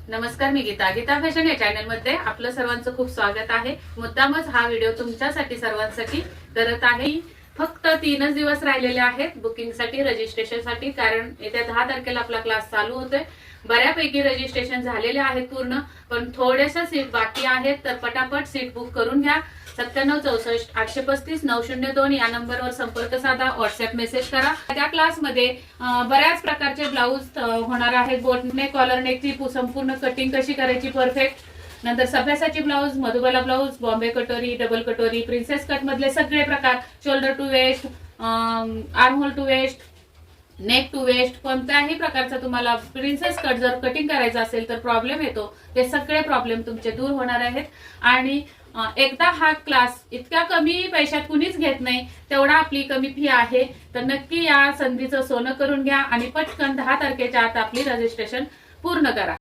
नमस्कार, मी गीता फॅशन या चॅनल मध्ये आपलं सर्वांचं खूप स्वागत आहे। मुद्दामच हा व्हिडिओ तुमच्यासाठी सर्वांसाठी करत आहे। फक्त 3च दिवस राहिलेले आहेत बुकिंग साठी, रजिस्ट्रेशन साठी, कारण येत्या 10 तारखेला आपला क्लास चालू होतोय। बऱ्यापैकी रजिस्ट्रेशन झालेले आहेत पूर्ण, पण थोड्याशा सीट बाकी आहेत, तर पटापट सीट बुक करून घ्या। 9764 835 902 या नंबरवर संपर्क साधा, व्हॉट्सअप मेसेज करा। त्या क्लासमध्ये बऱ्याच प्रकारचे ब्लाऊज होणार आहेत। बोटनेक, कॉलर नेकची संपूर्ण कटिंग कशी करायची परफेक्ट, नंतर सभ्यासाची ब्लाऊज, मधुबाला ब्लाऊज, बॉम्बे कटोरी, डबल कटोरी, प्रिन्सेस कट मधले सगळे प्रकार, shoulder to waist, armhole to waist, neck to waist, कोणत्याही प्रकारचा तुम्हाला प्रिन्सेस कट जर कटिंग करायचं असेल तर प्रॉब्लेम येतो, ते सगळे प्रॉब्लेम तुमचे दूर होणार आहेत। आणि एकदा हा क्लास इतक्या कमी पैशात कुणीच घेत नाही, तेवढा आपली कमी फी आहे। तर नक्की या संधीचं सोनं करून घ्या आणि पटकन 10 तारखेच्या आत आपली रजिस्ट्रेशन पूर्ण करा।